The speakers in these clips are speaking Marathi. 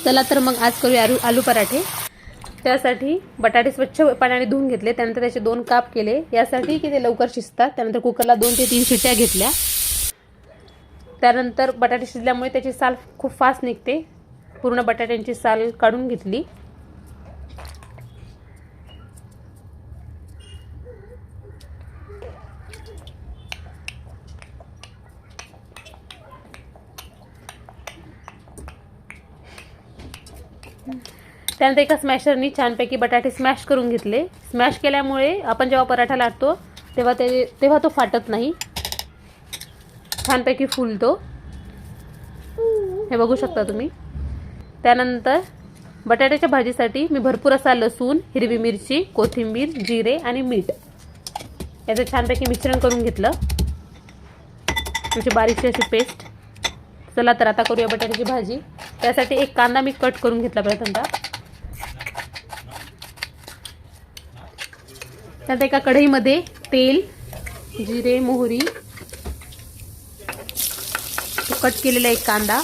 चला तर मग आज करूया आलू पराठे। त्यासाठी बटाटे स्वच्छ पाण्याने धुवून घेतले, त्यानंतर त्याचे 2 काप केले यासाठी की ते लवकर शिजतात। त्यानंतर कुकरला 2 ते 3 शिट्ट्या घेतल्या। त्यानंतर बटाटे शिजल्यामुळे त्याची साल खूप फास्ट निघते, पूर्ण बटाट्यांची साल काढून घेतली। त्यानंतर एका स्मॅशरनी छानपैकी बटाटे स्मॅश करून घेतले। स्मॅश केल्यामुळे आपण जेव्हा पराठा लाटतो तेव्हा तो फाटत नाही, छानपैकी फुलतो, हे बघू शकता तुम्ही। त्यानंतर बटाट्याच्या भाजीसाठी मी भरपूर असा लसूण, हिरवी मिरची, कोथिंबीर, जिरे आणि मीठ याचं छानपैकी मिश्रण करून घेतलं, म्हणजे बारीकशी अशी पेस्ट। चला तर आता करूया बटाट्याची भाजी। त्यासाठी एक कांदा मी कट करून घेतला प्रथमतः। त्यात एका कढईमध्ये तेल, जिरे, मोहरी, कट केलेला एक कांदा,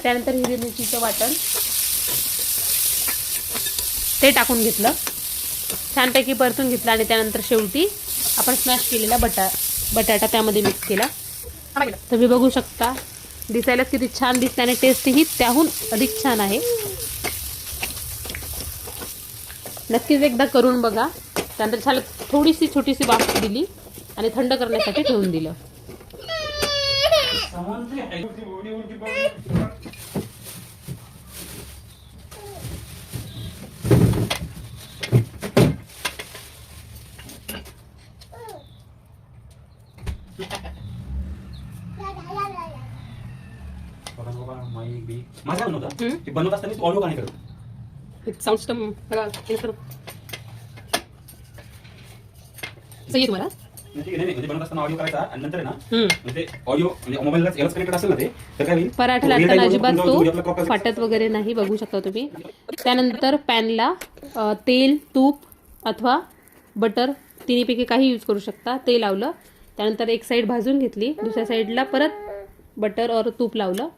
त्यानंतर हिरवी मिरचीचं वाटण ते टाकून घेतलं, छानपैकी परतून घेतलं आणि त्यानंतर शेवटी आपण स्मॅश केलेला बटाटा त्यामध्ये मिक्स केला। तुम्ही बघू शकता, दिसायलाच किती छान दिसते आणि टेस्टही त्याहून अधिक छान आहे। नक्कीच एकदा करून बघा। त्यानंतर छान थोडीशी छोटीशी वाफ दिली आणि थंड करण्यासाठी ठेवून दिलं। बनवत असताना ऑडिओ का नाही करत? साऊंड सिस्टम सही तुम्हाला ठीक आहे, नाही बनवत असताना ऑडिओ करायचा आणि नंतर ना म्हणजे ऑडिओ म्हणजे मोबाईलला एरच कनेक्टेड असेल ना ते, तर काय होईल, पराठा लाटताना अजिबात तो फाटत वगैरे नाही, बघू शकता तुम्ही। त्यानंतर पॅनला तेल, तूप अथवा बटर तिन्हीपैकी काही यूज करू शकता, ते लावलं। त्यानंतर एक साईड भाजून घेतली, दुसऱ्या साईडला परत बटर और तूप लावलं,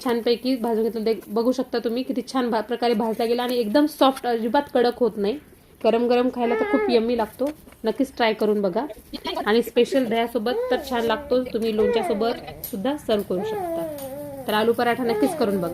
छानपैकी भाजून घेतलं। ते बघू शकता तुम्ही किती छान प्रकारे भाजला गेला आणि एकदम सॉफ्ट, अजिबात कडक होत नाही। गरम गरम खायला तर खूप यम्मी लागतो, नक्कीच ट्राय करून बघा। आणि स्पेशल दह्यासोबत तर छान लागतो, तुम्ही लोणच्यासोबत सुद्धा सर्व करू शकता। तर आलू पराठा नक्कीच करून बघा।